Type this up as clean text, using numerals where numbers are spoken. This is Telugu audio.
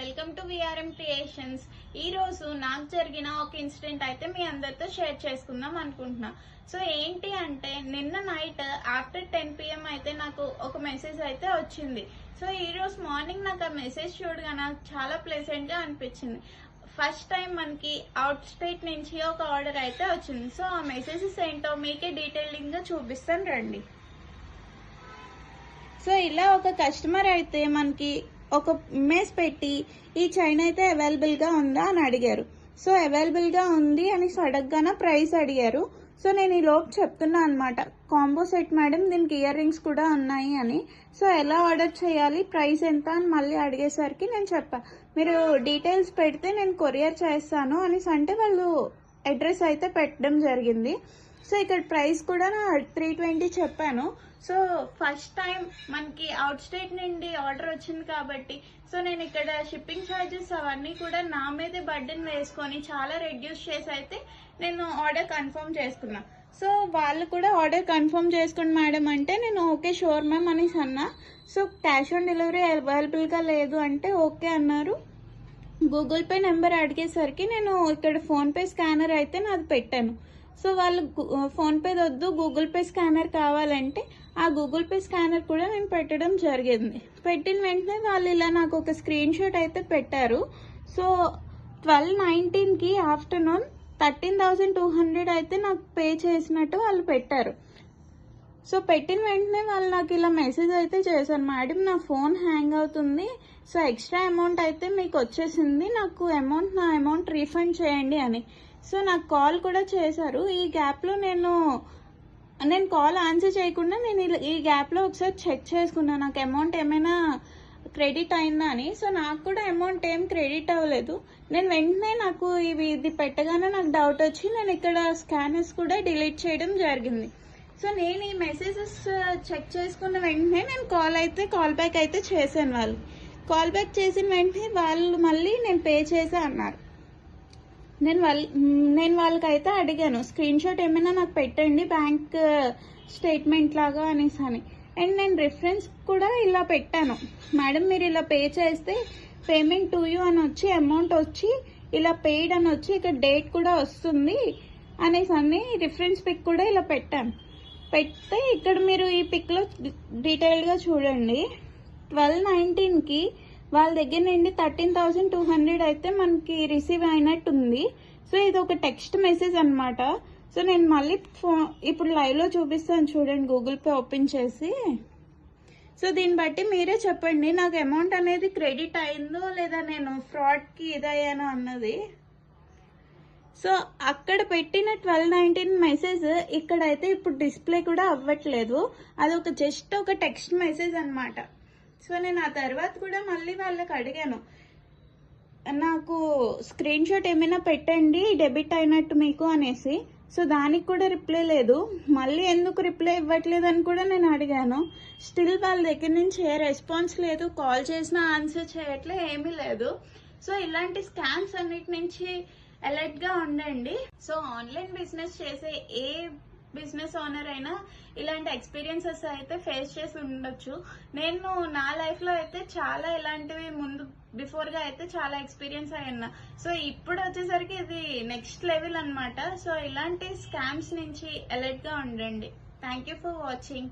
Welcome to VRM creations. ఈ రోజు నాకు జరిగిన ఒక ఇన్సిడెంట్ అయితే మీ అందరితో షేర్ చేసుకుందాం అనుకుంటున్నా. సో ఏంటి అంటే నిన్న నైట్ ఆఫ్టర్ 10 PM అయితే నాకు ఒక మెసేజ్ అయితే వచ్చింది. సో ఈ రోజు మార్నింగ్ నాకు ఆ మెసేజ్ చూడగా నాకు చాలా ప్లెజెంట్ గా అనిపించింది. ఫస్ట్ టైం మనకి అవుట్ స్టేట్ నుంచి ఒక ఆర్డర్ అయితే వచ్చింది. సో ఆ మెసేజెస్ ఏంటో మీకే డీటెయిలింగ్ గా చూపిస్తాను రండి. సో ఇలా ఒక కస్టమర్ అయితే మనకి ఒక ఇమేజ్ పెట్టి ఈ చైన్ అయితే అవైలబుల్ గా ఉందా అని అడిగారు. సో అవైలబుల్ గా ఉంది అని అడగగానే ప్రైస్ అడిగారు. సో నేను ఈ లోపు చెప్తున్నా అనమాట, కాంబో సెట్ మేడం, దీనికి ఇయర్ రింగ్స్ కూడా ఉన్నాయి అని. సో ఎలా ఆర్డర్ చేయాలి, ప్రైస్ ఎంత అని మళ్ళీ అడిగేసరికి నేను చెప్పా, మీరు డీటెయిల్స్ పెడితే నేను కొరియర్ చేస్తాను అనేసి అంటే వాళ్ళు అడ్రస్ అయితే పెట్టడం జరిగింది. సో ఇక్కడ ప్రైస్ కూడా 320 చెప్పాను. సో ఫస్ట్ టైం మనకి అవుట్ స్టేట్ నుండి ఆర్డర్ వచ్చింది కాబట్టి సో నేను ఇక్కడ షిప్పింగ్ ఛార్జెస్ అవన్నీ కూడా నా మీదే బర్డెన్ వేసుకొని చాలా రెడ్యూస్ చేసి అయితే నేను ఆర్డర్ కన్ఫర్మ్ చేసుకున్నా. సో వాళ్ళు కూడా ఆర్డర్ కన్ఫర్మ్ చేసుకోండి మేడం అంటే నేను ఓకే షూర్ మ్యామ్ అనేసి అన్నా. సో క్యాష్ ఆన్ డెలివరీ అవైలబుల్గా లేదు అంటే ఓకే అన్నారు. గూగుల్ పే నెంబర్ అడిగేసరికి నేను ఇక్కడ ఫోన్పే స్కానర్ అయితే నాది పెట్టాను. సో వాళ్ళు ఫోన్పే వద్దు గూగుల్ పే స్కానర్ కావాలంటే ఆ గూగుల్ పే స్కానర్ కూడా నేను పెట్టడం జరిగింది. పెట్టిన వెంటనే వాళ్ళు ఇలా నాకు ఒక స్క్రీన్ షాట్ అయితే పెట్టారు. సో 12/19కి ఆఫ్టర్నూన్ 13,200 అయితే నాకు పే చేసినట్టు వాళ్ళు పెట్టారు. సో పెట్టిన వెంటనే వాళ్ళు నాకు ఇలా మెసేజ్ అయితే చేశారు, మేడం నా ఫోన్ హ్యాంగ్ అవుతుంది, సో ఎక్స్ట్రా అమౌంట్ అయితే మీకు వచ్చేసింది, నాకు నా అమౌంట్ రీఫండ్ చేయండి అని. సో నాకు కాల్ కూడా చేశారు. ఈ గ్యాప్లో నేను కాల్ ఆన్సర్ చేయకుండా నేను ఈ గ్యాప్లో ఒకసారి చెక్ చేసుకున్నాను నాకు అమౌంట్ ఏమైనా క్రెడిట్ అయిందా అని. సో నాకు కూడా అమౌంట్ ఏం క్రెడిట్ అవ్వలేదు. నేను వెంటనే నాకు ఇది పెట్టగానే నాకు డౌట్ వచ్చి నేను ఇక్కడ స్కానర్స్ కూడా డిలీట్ చేయడం జరిగింది. సో నేను ఈ మెసేజెస్ చెక్ చేసుకున్న వెంటనే నేను కాల్ బ్యాక్ అయితే చేశాను. వాళ్ళు కాల్ బ్యాక్ చేసిన వెంటనే వాళ్ళు మళ్ళీ నేను పే చేసా అన్నారు. నేను వాళ్ళకైతే అడిగాను, స్క్రీన్ షాట్ ఏమైనా నాకు పెట్టండి బ్యాంక్ స్టేట్మెంట్ లాగా అనేసి అని. అండ్ నేను రిఫరెన్స్ కూడా ఇలా పెట్టాను, మేడం మీరు ఇలా పే చేస్తే పేమెంట్ టు యూ అని వచ్చి అమౌంట్ వచ్చి ఇలా పెయిడ్ అని వచ్చి ఇక్కడ డేట్ కూడా వస్తుంది అనేసి అని రిఫరెన్స్ పిక్ కూడా ఇలా పెట్టాను. పెడితే ఇక్కడ మీరు ఈ పిక్లో డీటెయిల్గా చూడండి, 12/19కి వాళ్ళ దగ్గర నుండి 13,200 అయితే మనకి రిసీవ్ అయినట్టుంది. సో ఇది ఒక టెక్స్ట్ మెసేజ్ అనమాట. సో నేను మళ్ళీ ఇప్పుడు లైవ్లో చూపిస్తాను చూడండి, గూగుల్ పే ఓపెన్ చేసి. సో దీన్ని బట్టి మీరే చెప్పండి నాకు అమౌంట్ అనేది క్రెడిట్ అయిందో లేదా నేను ఫ్రాడ్కి ఇదయ్యానో అన్నది. సో అక్కడ పెట్టిన 12/19 మెసేజ్ ఇక్కడైతే ఇప్పుడు డిస్ప్లే కూడా అవ్వట్లేదు, అది ఒక జస్ట్ ఒక టెక్స్ట్ మెసేజ్ అనమాట. సో నేను ఆ తర్వాత కూడా మళ్ళీ వాళ్ళకి అడిగాను, నాకు స్క్రీన్ షాట్ ఏమైనా పెట్టండి డెబిట్ అయినట్టు మీకు అనేసి. సో దానికి కూడా రిప్లై లేదు. మళ్ళీ ఎందుకు రిప్లై ఇవ్వట్లేదు అని కూడా నేను అడిగాను. స్టిల్ వాళ్ళ దగ్గర నుంచి ఏ రెస్పాన్స్ లేదు, కాల్ చేసినా ఆన్సర్ చేయట్లే, ఏమీ లేదు. సో ఇలాంటి స్కామ్స్ అన్నిటి నుంచి అలర్ట్గా ఉండండి. సో ఆన్లైన్ బిజినెస్ చేసే ఏ బిజినెస్ ఓనర్ అయినా ఇలాంటి ఎక్స్పీరియన్సెస్ అయితే ఫేస్ చేసి ఉండొచ్చు. నేను నా లైఫ్లో అయితే చాలా ఇలాంటివి బిఫోర్గా అయితే చాలా ఎక్స్పీరియన్స్ అయ్యన్నా. సో ఇప్పుడు వచ్చేసరికి ఇది నెక్స్ట్ లెవెల్ అనమాట. సో ఇలాంటి స్కామ్స్ నుంచి అలర్ట్గా ఉండండి. Thank you for watching.